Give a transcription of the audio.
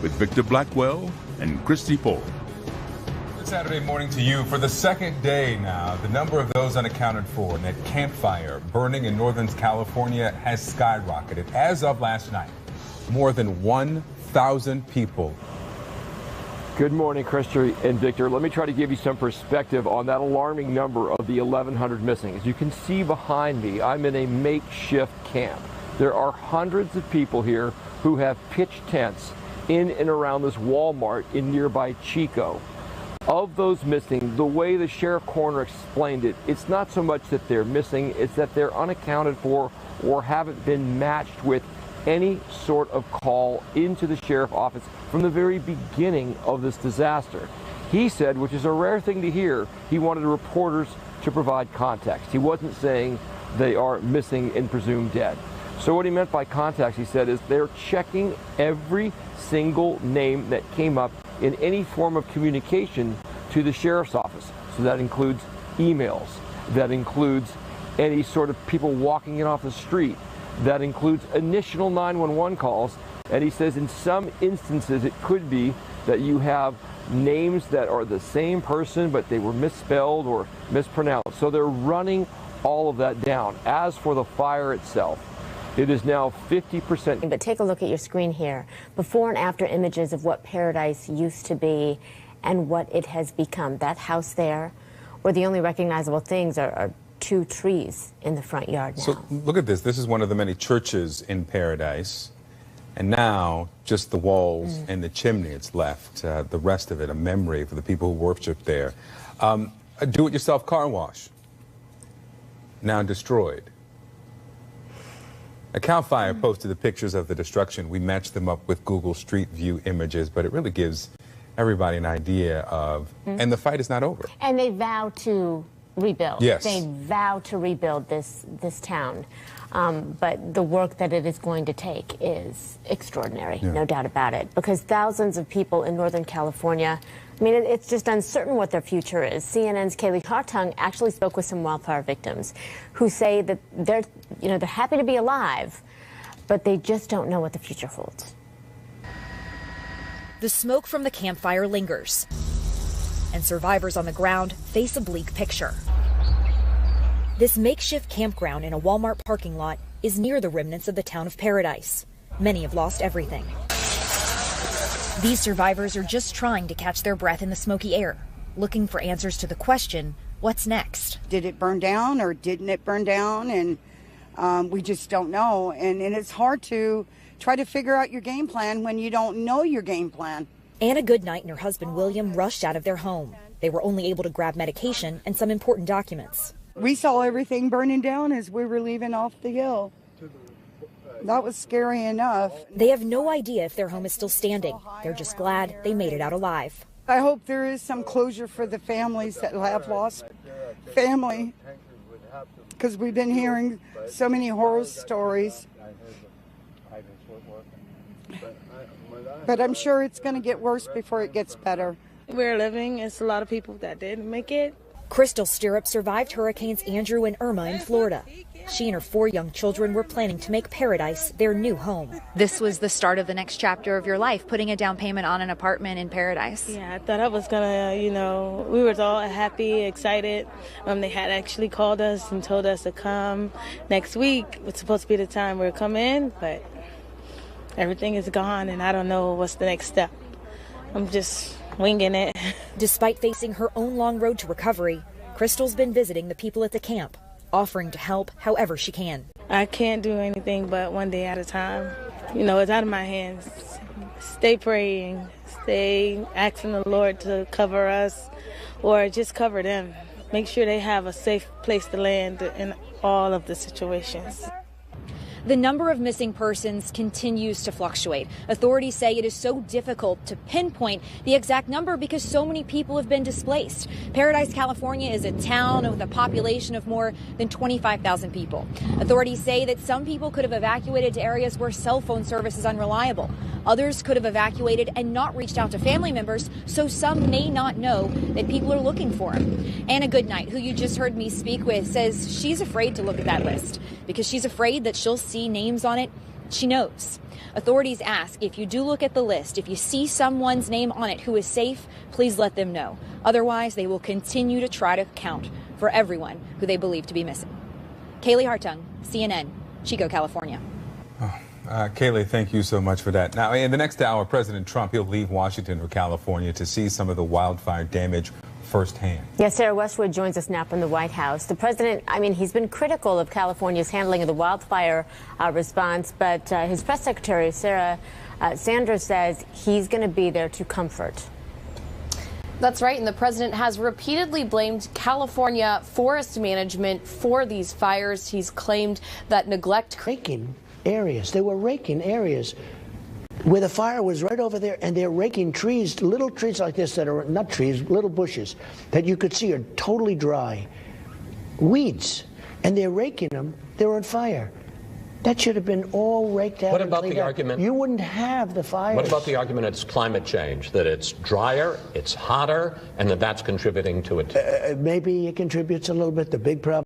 with Victor Blackwell and Christy Ford. Good Saturday morning to you. For the second day now, the number of those unaccounted for in that campfire burning in Northern California has skyrocketed. As of last night, more than 1,000 people. Good morning, Christy and Victor. Let me try to give you some perspective on that alarming number of the 1,100 missing. As you can see behind me, I'm in a makeshift camp. There are hundreds of people here who have pitched tents in and around this Walmart in nearby Chico. Of those missing, the way the sheriff coroner explained it, it's not so much that they're missing, it's that they're unaccounted for or haven't been matched with any sort of call into the sheriff's office from the very beginning of this disaster. He said, which is a rare thing to hear, he wanted reporters to provide context. He wasn't saying they are missing and presumed dead. So what he meant by context, he said, is they're checking every single name that came up in any form of communication to the sheriff's office. So that includes emails, that includes any sort of people walking in off the street, that includes initial 911 calls, and he says in some instances it could be that you have names that are the same person but they were misspelled or mispronounced. So they're running all of that down. As for the fire itself, it is now 50%. But take a look at your screen here. Before and after images of what Paradise used to be and what it has become. That house there, where the only recognizable things are two trees in the front yard now. So look at this. This is one of the many churches in Paradise. And now just the walls and the chimney it's left. The rest of it, a memory for the people who worship there. A do-it-yourself car wash, now destroyed. A CAL FIRE posted the pictures of the destruction. We matched them up with Google Street View images, but it really gives everybody an idea of, and the fight is not over. And they vow to rebuild. Yes. They vow to rebuild this town. But the work that it is going to take is extraordinary, no doubt about it, because thousands of people in Northern California, I mean, it's just uncertain what their future is. CNN's Kaylee Hartung actually spoke with some wildfire victims who say that they're happy to be alive, but they just don't know what the future holds. The smoke from the campfire lingers, and survivors on the ground face a bleak picture. This makeshift campground in a Walmart parking lot is near the remnants of the town of Paradise. Many have lost everything. These survivors are just trying to catch their breath in the smoky air, looking for answers to the question, what's next? Did it burn down or didn't it burn down? And we just don't know. And it's hard to try to figure out your game plan when you don't know your game plan. Anna Goodnight and her husband William rushed out of their home. They were only able to grab medication and some important documents. We saw everything burning down as we were leaving off the hill. That was scary enough. They have no idea if their home is still standing. They're just glad they made it out alive. I hope there is some closure for the families that have lost family, because we've been hearing so many horror stories. But I'm sure it's going to get worse before it gets better. We're living. It's a lot of people that didn't make it. Crystal Stirrup survived Hurricanes Andrew and Irma in Florida. She and her 4 young children were planning to make Paradise their new home. This was the start of the next chapter of your life, putting a down payment on an apartment in Paradise. Yeah, I thought I was gonna, we were all happy, excited. They had actually called us and told us to come next week. It's supposed to be the time we're coming, but everything is gone and I don't know what's the next step. I'm just winging it. Despite facing her own long road to recovery, Crystal's been visiting the people at the camp, offering to help however she can. I can't do anything but one day at a time. It's out of my hands. Stay praying, stay asking the Lord to cover us or just cover them. Make sure they have a safe place to land in all of the situations. The number of missing persons continues to fluctuate. Authorities say it is so difficult to pinpoint the exact number because so many people have been displaced. Paradise, California is a town with a population of more than 25,000 people. Authorities say that some people could have evacuated to areas where cell phone service is unreliable. Others could have evacuated and not reached out to family members, so some may not know that people are looking for them. Anna Goodnight, who you just heard me speak with, says she's afraid to look at that list because she's afraid that she'll see names on it She knows. Authorities ask, if you do look at the list, if you see someone's name on it who is safe, please let them know. Otherwise, they will continue to try to account for everyone who they believe to be missing. Kaylee Hartung, CNN, Chico, California. Kaylee, thank you so much for that. Now, in the next hour, President Trump, he'll leave Washington for California to see some of the wildfire damage firsthand. Yes, Sarah Westwood joins us now from the White House. The president, he's been critical of California's handling of the wildfire response, but his press secretary, Sarah Sanders, says he's going to be there to comfort. That's right, and the president has repeatedly blamed California forest management for these fires. He's claimed that neglect. Raking areas. They were raking areas where the fire was right over there, and they're raking trees, little trees like this that are not trees, little bushes that you could see are totally dry. Weeds. And they're raking them. They're on fire. That should have been all raked out. What about the argument? You wouldn't have the fires. What about the argument it's climate change, that it's drier, it's hotter, and that's contributing to it? Maybe it contributes a little bit. The big problem